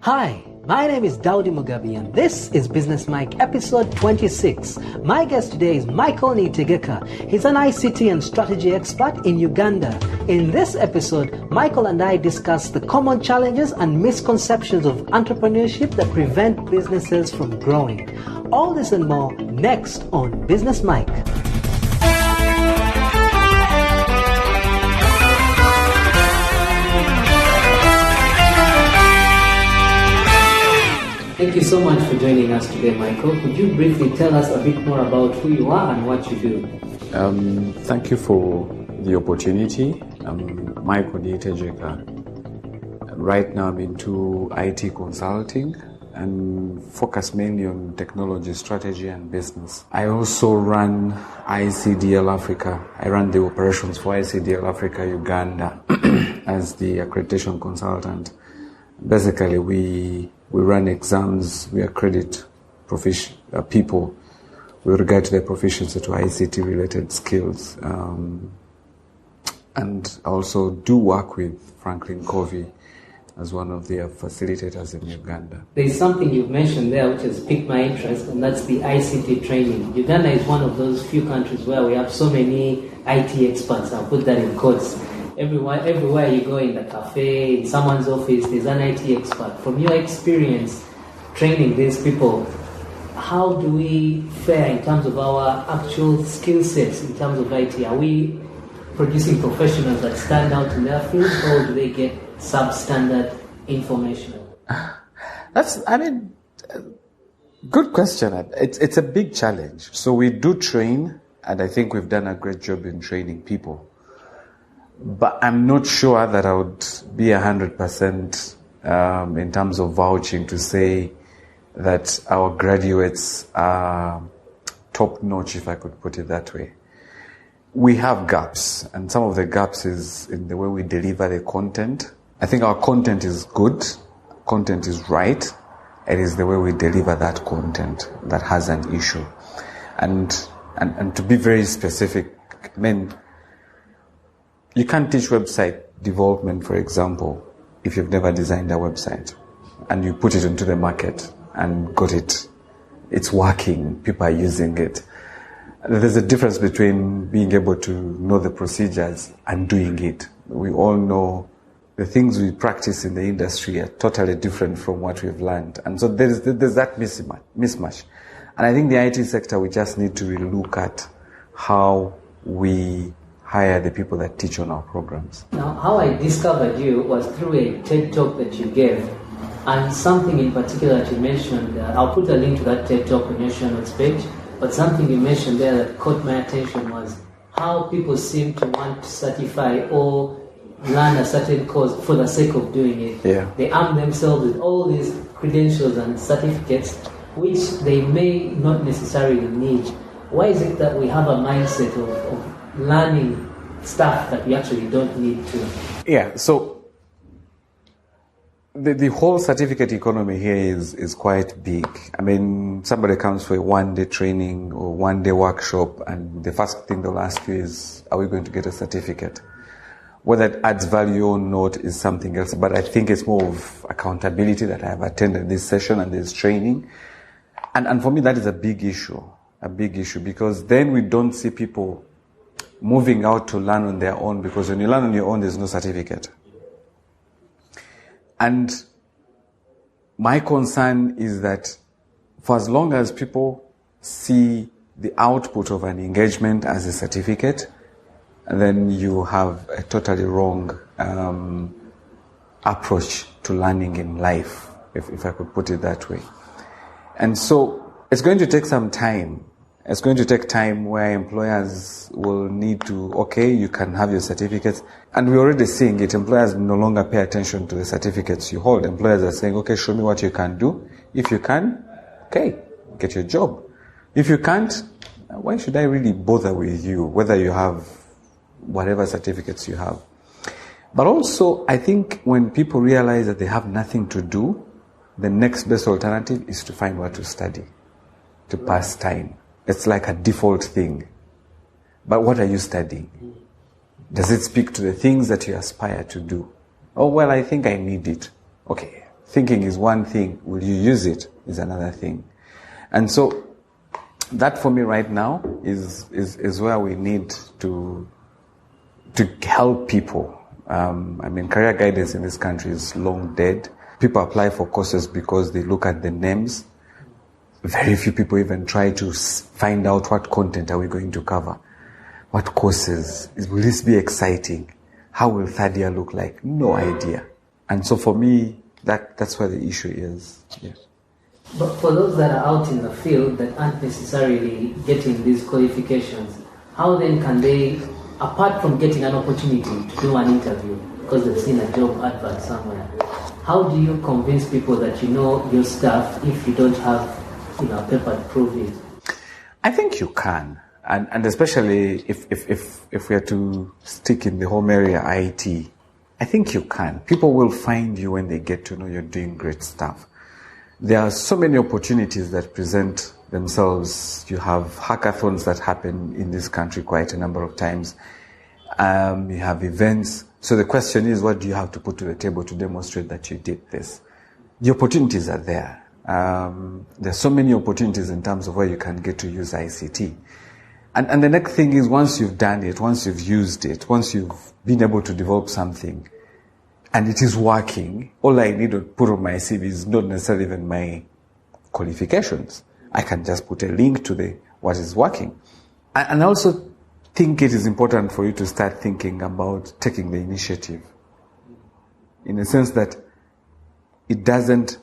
Hi, my name is Daudi Mugabi and this is Business Mike episode 26. My guest today is Michael Niyitegeka. He's an ICT and strategy expert in Uganda. In this episode, Michael and I discuss the common challenges and misconceptions of entrepreneurship that prevent businesses from growing. All this and more next on Business Mike. Thank you so much for joining us today, Michael. Could you briefly tell us a bit more about who you are and what you do? Thank you for the opportunity. I'm Michael Niyitegeka. Right now I'm into IT consulting and focus mainly on technology, strategy and business. I also run ICDL Africa. I run the operations for ICDL Africa, Uganda as the accreditation consultant. Basically, we run exams, we accredit people with regard to their proficiency to ICT-related skills. And I also do work with Franklin Covey as one of their facilitators in Uganda. There's something you've mentioned there which has piqued my interest, and that's the ICT training. Uganda is one of those few countries where we have so many IT experts. I'll put that in quotes. Everywhere you go, in the cafe, in someone's office, there's an IT expert. From your experience training these people, how do we fare in terms of our actual skill sets in terms of IT? Are we producing professionals that stand out in their field, or do they get substandard information? Good question. It's a big challenge. So we do train, and I think we've done a great job in training people. But I'm not sure that I would be 100% in terms of vouching to say that our graduates are top-notch, if I could put it that way. We have gaps, and some of the gaps is in the way we deliver the content. I think our content is good, content is right. It is the way we deliver that content that has an issue. And to be very specific, you can't teach website development, for example, if you've never designed a website and you put it into the market and got it. It's working. People are using it. There's a difference between being able to know the procedures and doing it. We all know the things we practice in the industry are totally different from what we've learned. And so there's that mismatch. And I think the IT sector, we just need to really look at how we hire the people that teach on our programs. Now, how I discovered you was through a TED Talk that you gave, and something in particular that you mentioned. I'll put a link to that TED Talk on your show notes page, but something you mentioned there that caught my attention was how people seem to want to certify or learn a certain course for the sake of doing it. Yeah. They arm themselves with all these credentials and certificates, which they may not necessarily need. Why is it that we have a mindset of learning stuff that we actually don't need to? Yeah, so the whole certificate economy here is quite big. Somebody comes for a one-day training or one-day workshop, and the first thing they'll ask you is, are we going to get a certificate? Whether it adds value or not is something else, but I think it's more of accountability that I have attended this session and this training. And for me, that is a big issue, because then we don't see people moving out to learn on their own, because when you learn on your own, there's no certificate. And my concern is that for as long as people see the output of an engagement as a certificate, then you have a totally wrong approach to learning in life, if I could put it that way. And so it's going to take some time. It's going to take time where employers will need to, okay, you can have your certificates. And we're already seeing it. Employers no longer pay attention to the certificates you hold. Employers are saying, okay, show me what you can do. If you can, okay, get your job. If you can't, why should I really bother with you, whether you have whatever certificates you have? But also, I think when people realize that they have nothing to do, the next best alternative is to find what to study, to pass time. It's like a default thing. But what are you studying? Does it speak to the things that you aspire to do? Oh, well, I think I need it. Okay, Thinking is one thing. Will you use it is another thing. And so that for me right now is where we need to help people. Career guidance in this country is long dead. People apply for courses because they look at the names. Very few people even try to find out what content are we going to cover. What courses? Will this be exciting? How will third year look like? No idea. And so for me, that's where the issue is. Yes. But for those that are out in the field that aren't necessarily getting these qualifications, how then can they, apart from getting an opportunity to do an interview because they've seen a job advert somewhere, how do you convince people that you know your stuff if you don't have a paper to prove it? I think you can. And especially if we are to stick in the home area IT, I think you can. People will find you when they get to know you're doing great stuff. There are so many opportunities that present themselves. You have hackathons that happen in this country quite a number of times. You have events. So the question is, what do you have to put to the table to demonstrate that you did this? The opportunities are there. There's so many opportunities in terms of where you can get to use ICT. And the next thing is, once you've done it, once you've used it, once you've been able to develop something, and it is working, all I need to put on my CV is not necessarily even my qualifications. I can just put a link to what is working. And I also think it is important for you to start thinking about taking the initiative, in the sense that it doesn't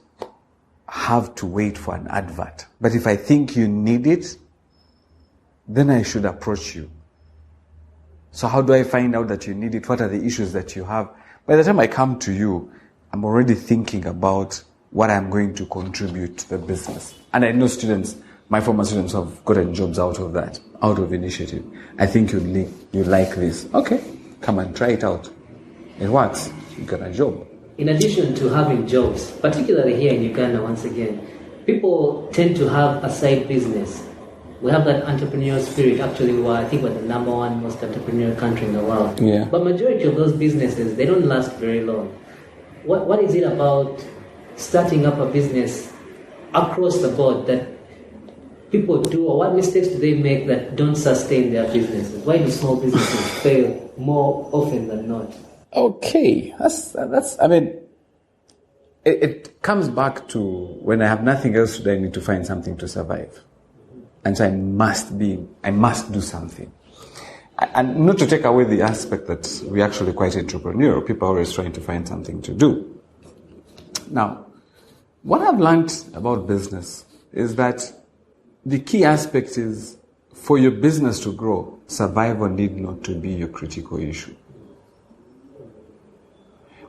have to wait for an advert. But if I think you need it, then I should approach you. So how do I find out that you need it? What are the issues that you have? By the time I come to you, I'm already thinking about what I'm going to contribute to the business. And I know my former students have gotten jobs out of that, out of initiative. I think you like this. Okay, come and try it out. It works. You got a job. In addition to having jobs, particularly here in Uganda, once again, people tend to have a side business. We have that entrepreneurial spirit. Actually, I think we're the number one most entrepreneurial country in the world. Yeah. But majority of those businesses, they don't last very long. What is it about starting up a business across the board that people do, or what mistakes do they make that don't sustain their businesses? Why do small businesses fail more often than not? Okay, it comes back to when I have nothing else to do, I need to find something to survive. And so I must do something. And not to take away the aspect that we're actually quite entrepreneurial. People are always trying to find something to do. Now, what I've learned about business is that the key aspect is, for your business to grow, survival need not to be your critical issue.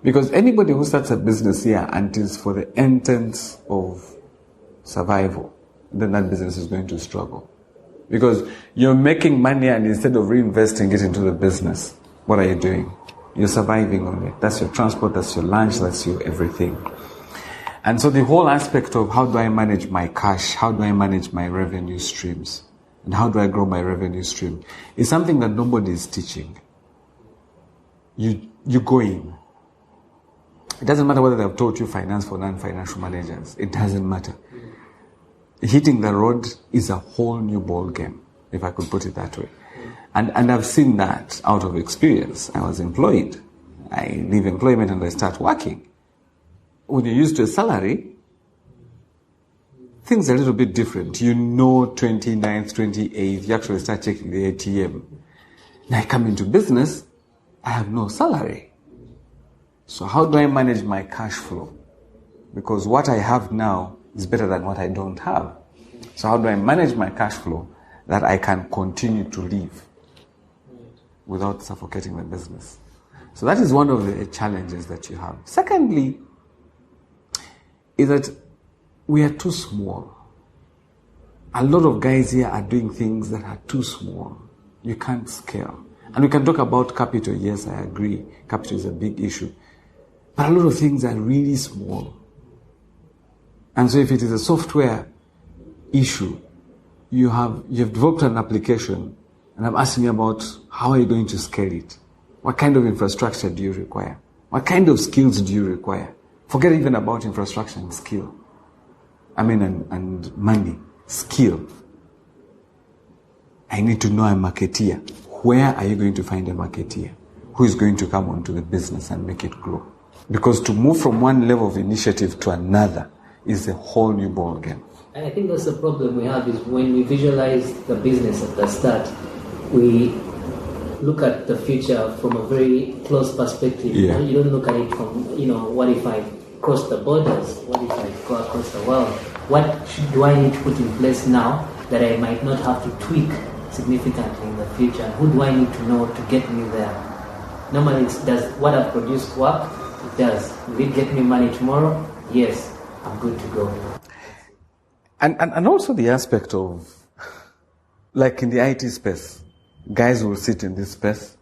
Because anybody who starts a business here and is for the intent of survival, then that business is going to struggle. Because you're making money, and instead of reinvesting it into the business, what are you doing? You're surviving on it. That's your transport, that's your lunch, that's your everything. And so the whole aspect of how do I manage my cash, how do I manage my revenue streams, and how do I grow my revenue stream is something that nobody is teaching. You go in. It doesn't matter whether they've taught you finance for non-financial managers. It doesn't matter. Hitting the road is a whole new ball game, if I could put it that way. And I've seen that out of experience. I was employed. I leave employment and I start working. When you're used to a salary, things are a little bit different. 29th, 28th, you actually start checking the ATM. Now I come into business, I have no salary. So how do I manage my cash flow? Because what I have now is better than what I don't have. So how do I manage my cash flow that I can continue to live without suffocating the business? So that is one of the challenges that you have. Secondly, is that we are too small. A lot of guys here are doing things that are too small. You can't scale. And we can talk about capital. Yes, I agree. Capital is a big issue. But a lot of things are really small. And so if it is a software issue, you've developed an application, and I'm asking you about how are you going to scale it? What kind of infrastructure do you require? What kind of skills do you require? Forget even about infrastructure and skill. And money, skill. I need to know a marketeer. Where are you going to find a marketeer? Who is going to come onto the business and make it grow? Because to move from one level of initiative to another is a whole new ball game. And I think that's the problem we have, is when we visualize the business at the start, we look at the future from a very close perspective. Yeah. You don't look at it from, what if I cross the borders? What if I go across the world? What do I need to put in place now that I might not have to tweak significantly in the future? And who do I need to know to get me there? Normally, does what I've produced work? It does. Will it get me money tomorrow? Yes, I'm good to go. And also the aspect of, like in the IT space, guys will sit in this space,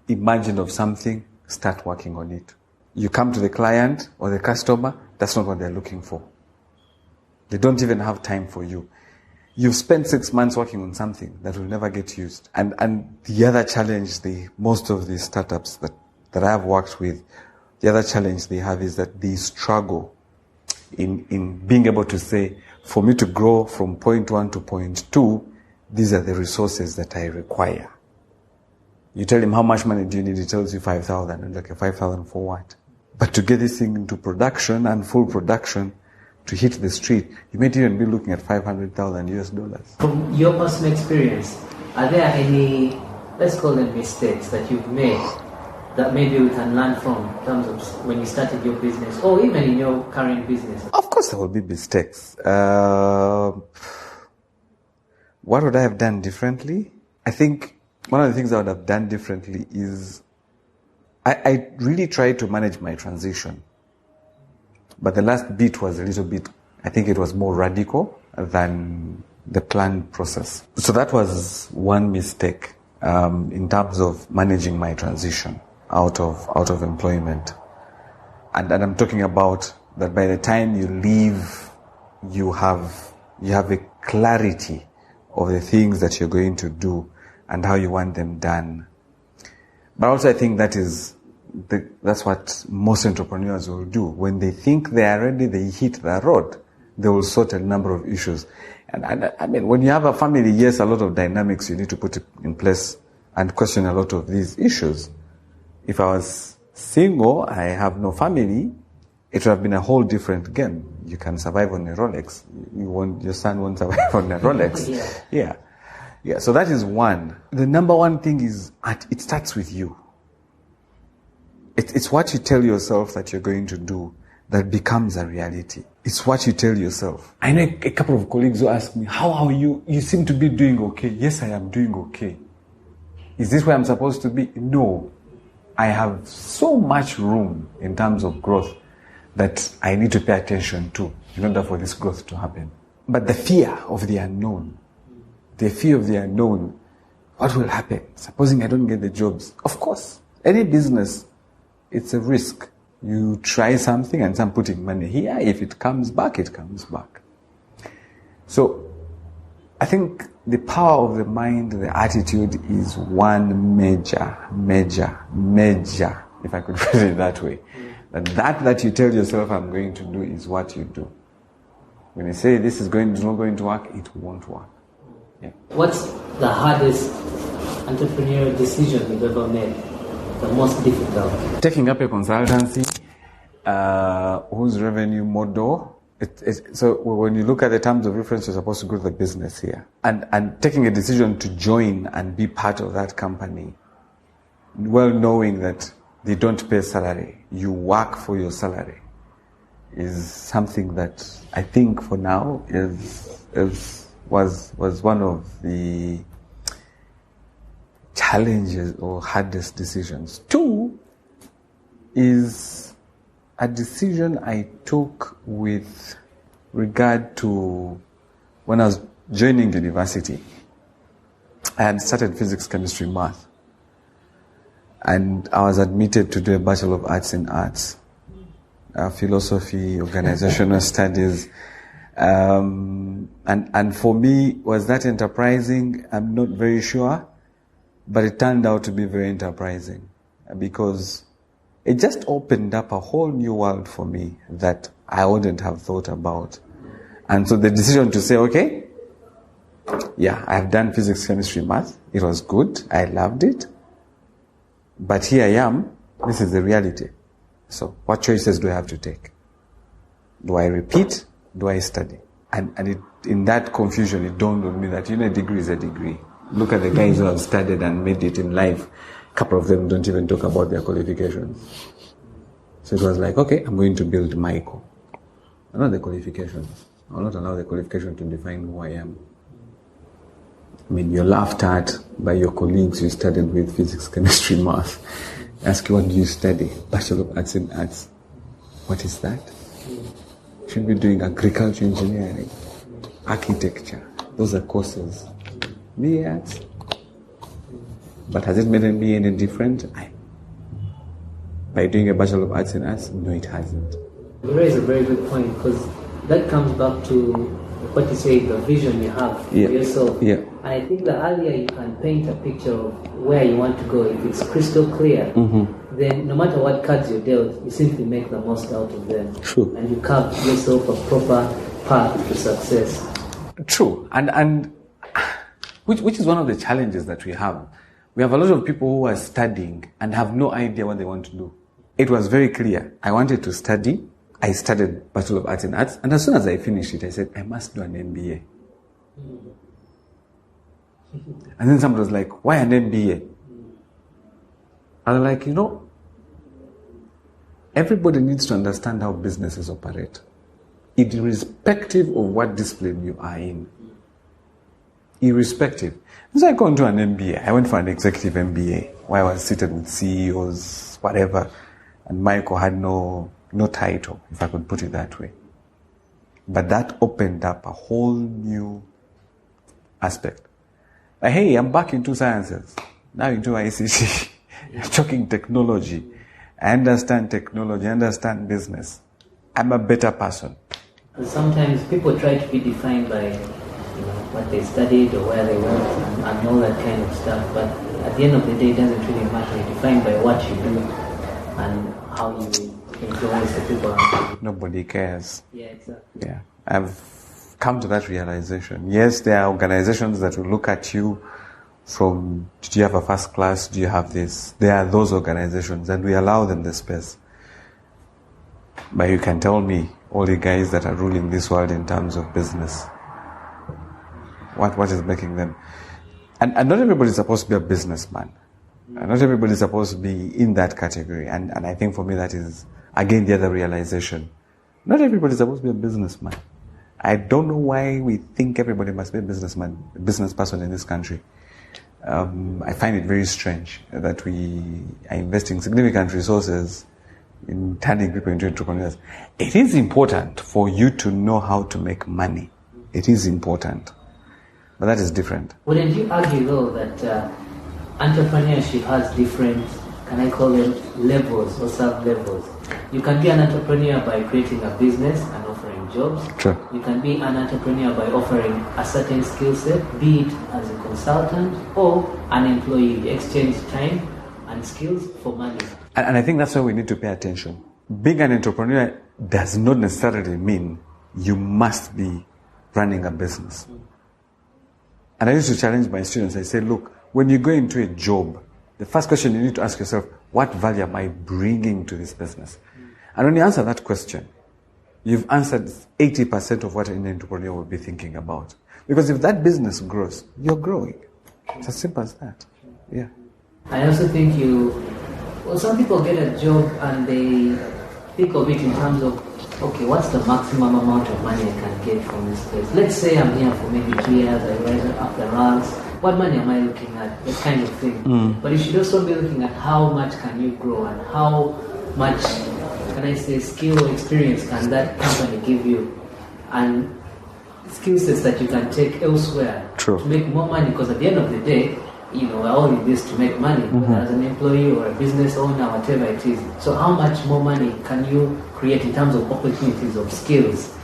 imagine of something, start working on it. You come to the client or the customer, that's not what they're looking for. They don't even have time for you. You've spent 6 months working on something that will never get used. And the other challenge, most of the startups that I've worked with, the other challenge they have is that they struggle in being able to say, for me to grow from point 1 to point 2, these are the resources that I require. You tell him how much money do you need, he tells you 5,000. And like, 5,000 for what? But to get this thing into production and full production, to hit the street, you might even be looking at $500,000. From your personal experience, are there any, let's call them mistakes, that you've made that maybe we can learn from in terms of when you started your business or even in your current business? Of course there will be mistakes. What would I have done differently? I think one of the things I would have done differently is I really tried to manage my transition. But the last bit was a little bit, I think it was more radical than the planned process. So that was one mistake in terms of managing my transition out of employment. And I'm talking about that by the time you leave, you have a clarity of the things that you're going to do and how you want them done. But also I think that's what most entrepreneurs will do. When they think they are ready, they hit the road. They will sort a number of issues. And I mean, when you have a family, yes, a lot of dynamics you need to put in place and question a lot of these issues. If I was single, I have no family, it would have been a whole different game. You can survive on a Rolex. Your son won't survive on a Rolex. Yeah. So that is one. The number one thing is, it starts with you. It's what you tell yourself that you're going to do that becomes a reality. It's what you tell yourself. I know a couple of colleagues who ask me, how are you? You seem to be doing okay. Yes, I am doing okay. Is this where I'm supposed to be? No. I have so much room in terms of growth that I need to pay attention to in order for this growth to happen. But the fear of the unknown, what will happen? Supposing I don't get the jobs. Of course, any business, it's a risk. You try something and some putting money here. If it comes back, it comes back. So I think the power of the mind, the attitude is one major, if I could put it that way. That you tell yourself I'm going to do is what you do. When you say this is not going to work, it won't work. Yeah. What's the hardest entrepreneurial decision you've ever made? The most difficult? Taking up a consultancy whose revenue model, so when you look at the terms of reference, you're supposed to grow the business here. And taking a decision to join and be part of that company, well knowing that they don't pay salary, you work for your salary, is something that I think for now was one of the challenges or hardest decisions. 2 is a decision I took with regard to when I was joining university. I had started physics, chemistry, math. And I was admitted to do a Bachelor of Arts in Arts, philosophy, organizational studies. And for me, was that enterprising? I'm not very sure. But it turned out to be very enterprising because it just opened up a whole new world for me that I wouldn't have thought about. And so the decision to say, okay, yeah, I've done physics, chemistry, math. It was good. I loved it. But here I am. This is the reality. So what choices do I have to take? Do I repeat? Do I study? And in that confusion, it dawned on me that, a degree is a degree. Look at the guys who have studied and made it in life. A couple of them don't even talk about their qualifications. So it was like, okay, I'm going to build Michael. Not the qualifications. I will not allow the qualification to define who I am. I mean, you're laughed at by your colleagues you studied with physics, chemistry, math. Ask you, what do you study? Bachelor of Arts in Arts. What is that? You should be doing agriculture engineering, architecture. Those are courses. BA Arts. But has it made MBA any different? By doing a Bachelor of Arts in Arts? No, it hasn't. You raise a very good point, because that comes back to what you say, the vision you have for yourself. Yeah. And I think the earlier you can paint a picture of where you want to go, if it's crystal clear, then no matter what cards you're dealt, you simply make the most out of them. True. And you carve yourself a proper path to success. True. And which is one of the challenges that we have. We have a lot of people who are studying and have no idea what they want to do. It was very clear. I wanted to study. I studied Bachelor of Arts in Arts, and as soon as I finished it, I said, I must do an MBA. And then somebody was like, why an MBA? I was like, everybody needs to understand how businesses operate, irrespective of what discipline you are in. Irrespective. So I got into an MBA. I went for an executive MBA, where I was seated with CEOs, whatever, and Michael had no title, if I could put it that way. But that opened up a whole new aspect. Like, hey, I'm back into sciences. Now into ICT. Talking technology. I understand technology. I understand business. I'm a better person. Sometimes people try to be defined by what they studied or where they went and all that kind of stuff. But at the end of the day, it doesn't really matter. You're defined by what you do and how you influence the people around you. Nobody cares. Yeah, exactly. Yeah. I've come to that realization. Yes, there are organizations that will look at you from, do you have a first class? Do you have this? There are those organizations, and we allow them the space. But you can tell me, all the guys that are ruling this world in terms of business, what is making them? And not everybody is supposed to be a businessman. And not everybody is supposed to be in that category. And I think for me that is, again, the other realization. Not everybody is supposed to be a businessman. I don't know why we think everybody must be a businessman, a business person in this country. I find it very strange that we are investing significant resources in turning people into entrepreneurs. It is important for you to know how to make money. It is important. But that is different. Wouldn't you argue, though, that entrepreneurship has different, can I call them, levels or sub-levels? You can be an entrepreneur by creating a business and offering jobs. Sure. You can be an entrepreneur by offering a certain skill set, be it as a consultant or an employee. You exchange time and skills for money. And I think that's why we need to pay attention. Being an entrepreneur does not necessarily mean you must be running a business. And I used to challenge my students. I say, look, when you go into a job, the first question you need to ask yourself, what value am I bringing to this business? And when you answer that question, you've answered 80% of what an entrepreneur will be thinking about. Because if that business grows, you're growing. It's as simple as that. Yeah. I also think some people get a job and they think of it in terms of, okay, what's the maximum amount of money I can get from this place? Let's say I'm here for maybe 2 years, I rise up the ranks. What money am I looking at? That kind of thing. But you should also be looking at how much can you grow and how much, can I say, skill or experience can that company give you, and skill sets that you can take elsewhere to make more money. Because at the end of the day, we're all in this to make money, whether as an employee or a business owner, whatever it is. So how much more money can you create in terms of opportunities of skills?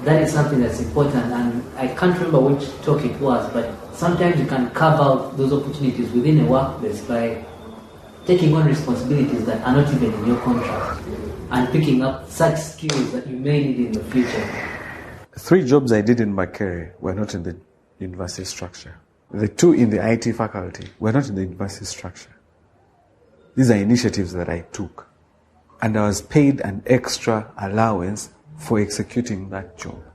That is something that's important, and I can't remember which talk it was, but sometimes you can carve out those opportunities within a workplace by taking on responsibilities that are not even in your contract, and picking up such skills that you may need in the future. 3 jobs I did in my career were not in the university structure. The 2 in the IT faculty were not in the university structure. These are initiatives that I took. And I was paid an extra allowance for executing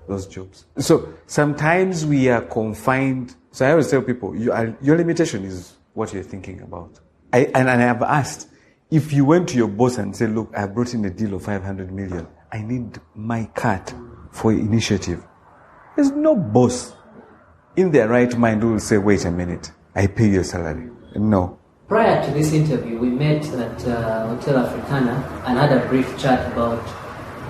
those jobs. So sometimes we are confined. So I always tell people, your limitation is what you're thinking about. And I have asked, if you went to your boss and said, look, I brought in a deal of 500 million. I need my cut for initiative. There's no boss in their right mind who will say, wait a minute, I pay your salary. No. Prior to this interview, we met at Hotel Africana and had a brief chat about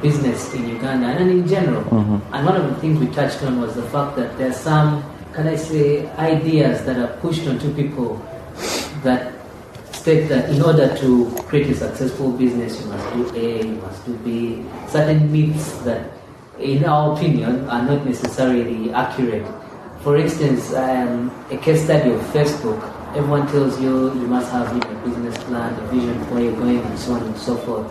business in Uganda and in general. Mm-hmm. And one of the things we touched on was the fact that there's some, ideas that are pushed onto people that state that in order to create a successful business, you must do A, you must do B. Certain myths that, in our opinion, are not necessarily accurate. For instance, a case study of Facebook. Everyone tells you you must have a business plan, a vision where you're going, and so on and so forth.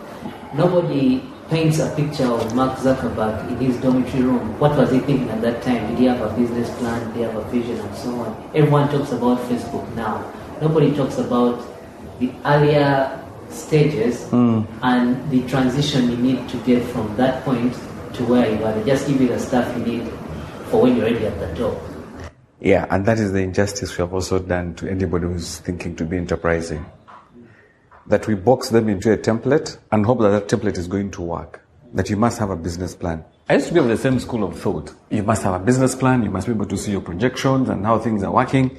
Nobody paints a picture of Mark Zuckerberg in his dormitory room. What was he thinking at that time? Did he have a business plan? Did he have a vision, and so on? Everyone talks about Facebook now. Nobody talks about the earlier stages and the transition you need to get from that point to where you are. They just give you the stuff you need for when you're already at the top. Yeah, and that is the injustice we have also done to anybody who's thinking to be enterprising. That we box them into a template and hope that that template is going to work. That you must have a business plan. I used to be of the same school of thought. You must have a business plan, you must be able to see your projections and how things are working.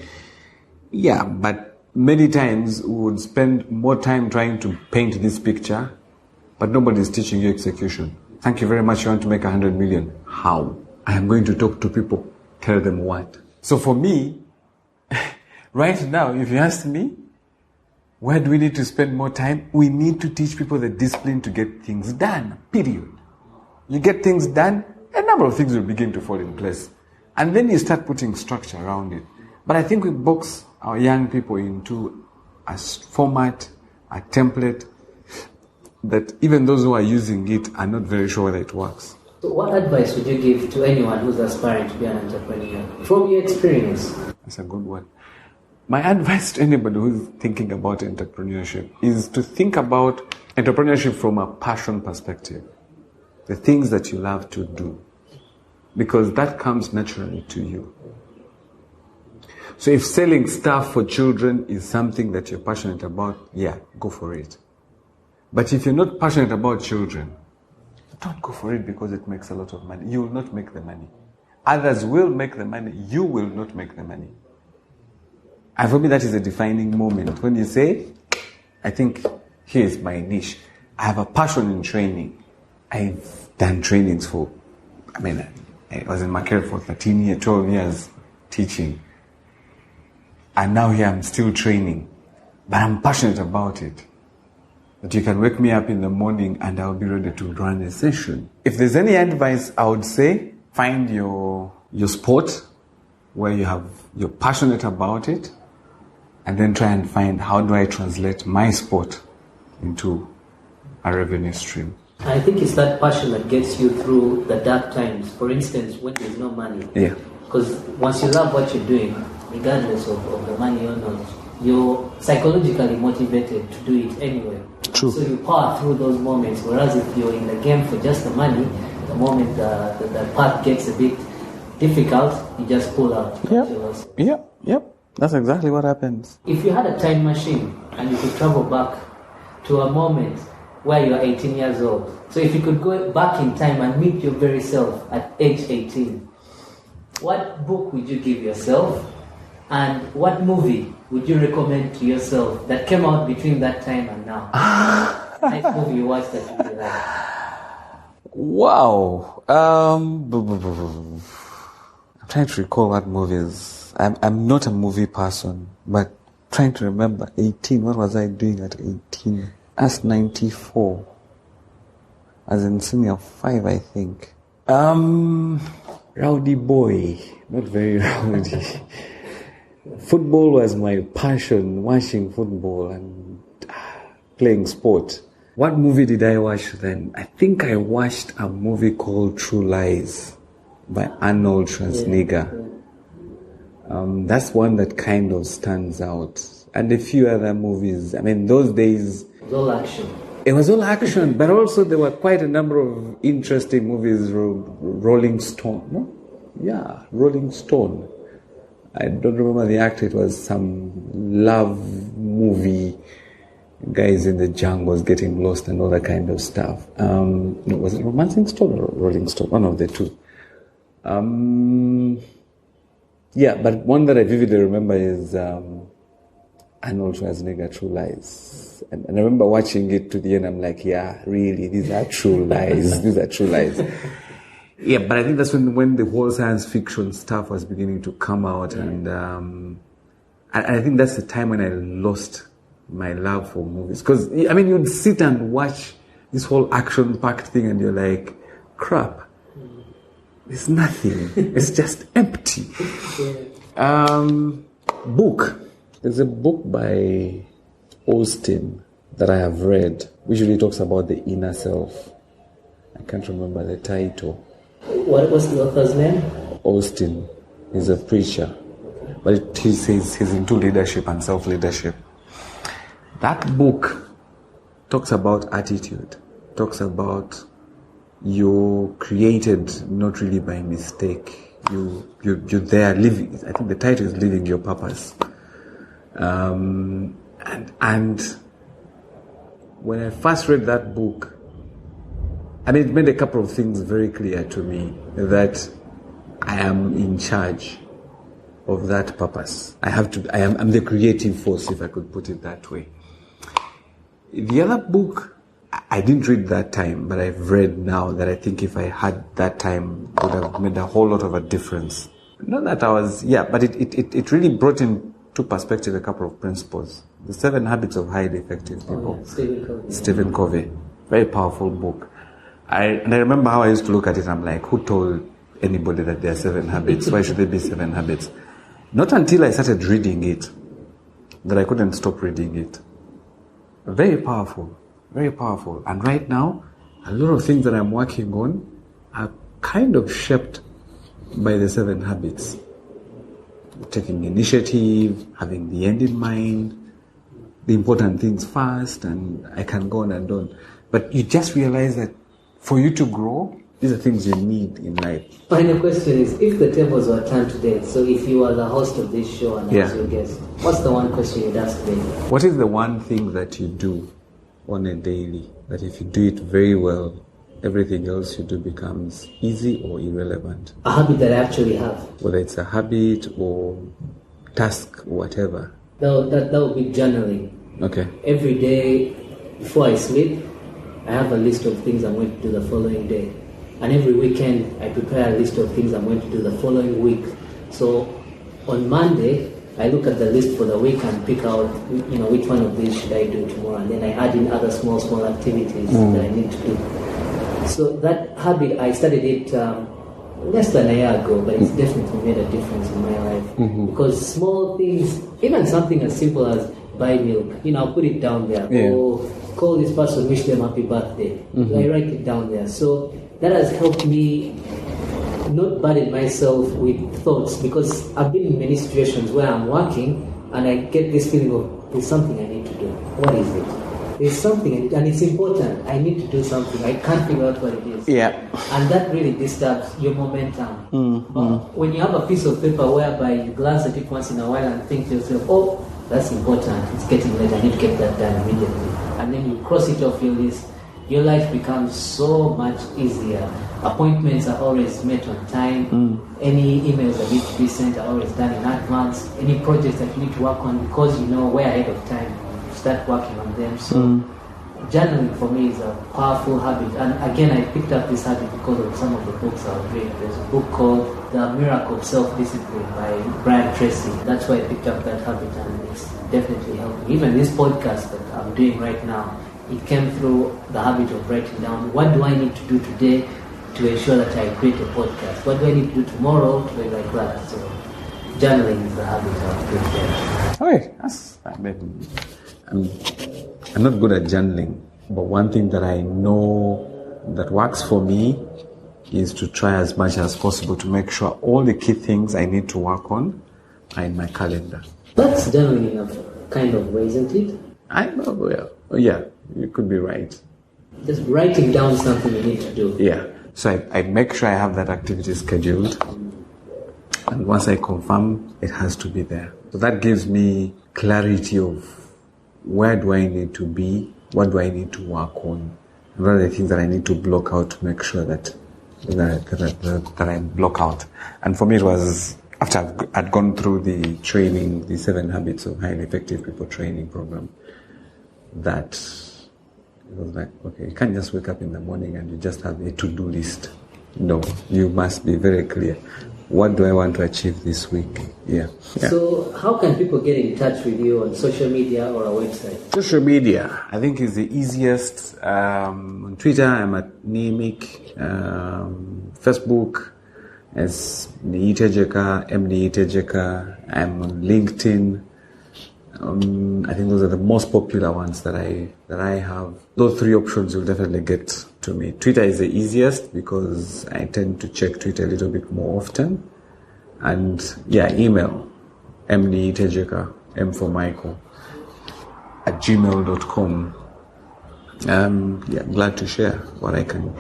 Yeah, but many times we would spend more time trying to paint this picture, but nobody is teaching you execution. Thank you very much, you want to make 100 million. How? I am going to talk to people, tell them what. So for me, right now, if you ask me, where do we need to spend more time? We need to teach people the discipline to get things done, period. You get things done, a number of things will begin to fall in place. And then you start putting structure around it. But I think we box our young people into a format, a template, that even those who are using it are not very sure whether it works. So what advice would you give to anyone who's aspiring to be an entrepreneur from your experience? That's a good one. My advice to anybody who's thinking about entrepreneurship is to think about entrepreneurship from a passion perspective. The things that you love to do. Because that comes naturally to you. So if selling stuff for children is something that you're passionate about, yeah, go for it. But if you're not passionate about children, don't go for it because it makes a lot of money. You will not make the money. Others will make the money. You will not make the money. And for me, that is a defining moment. When you say, I think here's my niche. I have a passion in training. I've done trainings I was in my career for 12 years teaching. And now here I'm still training. But I'm passionate about it. That you can wake me up in the morning and I'll be ready to run a session. If there's any advice, I would say, find your sport where you're passionate about it, and then try and find how do I translate my sport into a revenue stream. I think it's that passion that gets you through the dark times. For instance, when there's no money. Yeah. Because once you love what you're doing, regardless of the money or not, you're psychologically motivated to do it anyway. True. So you power through those moments. Whereas if you're in the game for just the money, the moment the path gets a bit difficult, you just pull out. Yep. That's exactly what happens. If you had a time machine and you could travel back to a moment where you are 18 years old, so if you could go back in time and meet your very self at age 18, what book would you give yourself? And what movie would you recommend to yourself that came out between that time and now? Nice movie you watched that you really like. Wow. I'm trying to recall what movies. I'm not a movie person, but trying to remember 18. What was I doing at 18? That's 94. As in senior 5, I think. Rowdy boy. Not very rowdy. Football was my passion, watching football, and playing sport. What movie did I watch then? I think I watched a movie called True Lies by Arnold Schwarzenegger. That's one that kind of stands out. And a few other movies. I mean, those days... It was all action. It was all action, but also there were quite a number of interesting movies. Rolling Stone, no? Yeah, Rolling Stone. I don't remember the actor. It was some love movie. Guys in the jungles getting lost and all that kind of stuff. Was it Romancing Stone or Rolling Stone? One of the two. Yeah, but one that I vividly remember is Arnold Schwarzenegger, True Lies. And I remember watching it to the end. I'm like, yeah, really, these are true lies. These are true lies. Yeah, but I think that's when the whole science fiction stuff was beginning to come out. And I think that's the time when I lost my love for movies. Because, I mean, you'd sit and watch this whole action-packed thing and you're like, crap, there's nothing. It's just empty. Book. There's a book by Austin that I have read, which really talks about the inner self. I can't remember the title. What was the author's name? Austin. He's a preacher. But he says he's into leadership and self-leadership. That book talks about attitude, talks about you're created not really by mistake. You're there living. I think the title is Living Your Purpose. And when I first read that book, I mean, it made a couple of things very clear to me that I am in charge of that purpose. I'm the creative force, if I could put it that way. The other book, I didn't read that time, but I've read now that I think if I had that time, it would have made a whole lot of a difference. Not that I was, but it really brought into perspective a couple of principles. The 7 Habits of Highly Effective People. Stephen Covey. Very powerful book. I remember how I used to look at it. I'm like, who told anybody that there are 7 habits? Why should there be 7 habits? Not until I started reading it that I couldn't stop reading it. Very powerful. Very powerful. And right now, a lot of things that I'm working on are kind of shaped by the 7 habits. Taking initiative, having the end in mind, the important things first, and I can go on and on. But you just realize that for you to grow, these are things you need in life. Final question is, if the tables were turned today, so if you are the host of this show and I was your guest, what's the one question you'd ask me? What is the one thing that you do on a daily, that if you do it very well, everything else you do becomes easy or irrelevant? A habit that I actually have. Whether it's a habit or task or whatever. That would be journaling. Okay. Every day before I sleep, I have a list of things I'm going to do the following day. And every weekend, I prepare a list of things I'm going to do the following week. So on Monday, I look at the list for the week and pick out, which one of these should I do tomorrow. And then I add in other small activities that I need to do. So that habit, I started it less than a year ago, but it's definitely made a difference in my life. Because small things, even something as simple as buy milk, I'll put it down there. Or call this person, wish them happy birthday. I write it down there. So that has helped me not burden myself with thoughts, because I've been in many situations where I'm working and I get this feeling of there's something I need to do. What is it? There's something, and it's important. I need to do something. I can't figure out what it is. And that really disturbs your momentum. When you have a piece of paper whereby you glance at it once in a while and think to yourself, oh, that's important. It's getting late. I need to get that done immediately. And then you cross it off your list. Your life becomes so much easier. Appointments are always met on time. Any emails that need to be sent are always done in advance. Any projects that you need to work on, because we're ahead of time, start working on them. So journaling for me is a powerful habit. And again, I picked up this habit because of some of the books I've read. There's a book called The Miracle of Self-Discipline by Brian Tracy. That's why I picked up that habit, and it's definitely helped me. Even this podcast that I'm doing right now, it came through the habit of writing down, what do I need to do today to ensure that I create a podcast? What do I need to do tomorrow to be like that? So journaling is the habit I've created. All right. I'm not good at journaling, but one thing that I know that works for me is to try as much as possible to make sure all the key things I need to work on are in my calendar. That's journaling in a kind of way, isn't it? I know, well, yeah, you could be right. Just writing down something you need to do. Yeah, so I make sure I have that activity scheduled, and once I confirm, it has to be there. So that gives me clarity of where do I need to be, what do I need to work on, what are the things that I need to block out to make sure that I block out. And for me, it was after I'd gone through the training, the 7 Habits of Highly Effective People training program, that it was like, okay, you can't just wake up in the morning and you just have a to-do list. No, you must be very clear. What do I want to achieve this week? Yeah. So how can people get in touch with you on social media or a website? Social media, I think, is the easiest. On Twitter, I'm at Niyitegeka. Facebook as Niyitegeka, Niyitegeka. I'm on LinkedIn. I think those are the most popular ones that I have. Those 3 options will definitely get to me. Twitter is the easiest because I tend to check Twitter a little bit more often. And email Niyitegeka, M for Michael, at gmail.com. Glad to share what I can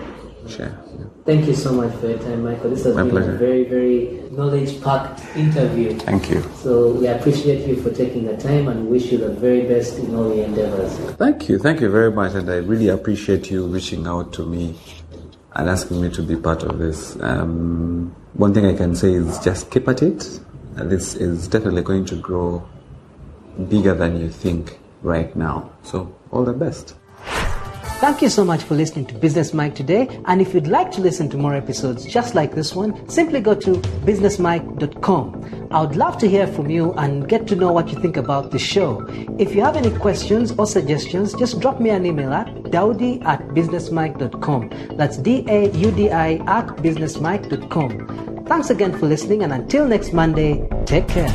share. Yeah. Thank you so much for your time, Michael. This has been pleasure. A very, very knowledge-packed interview. Thank you. So we appreciate you for taking the time and wish you the very best in all your endeavors. Thank you very much, and I really appreciate you reaching out to me and asking me to be part of this. One thing I can say is just keep at it. This is definitely going to grow bigger than you think right now. So all the best. Thank you so much for listening to Business Mike today. And if you'd like to listen to more episodes just like this one, simply go to businessmike.com. I would love to hear from you and get to know what you think about the show. If you have any questions or suggestions, just drop me an email at daudi@businessmike.com. That's DAUDI@businessmike.com. Thanks again for listening, and until next Monday, take care.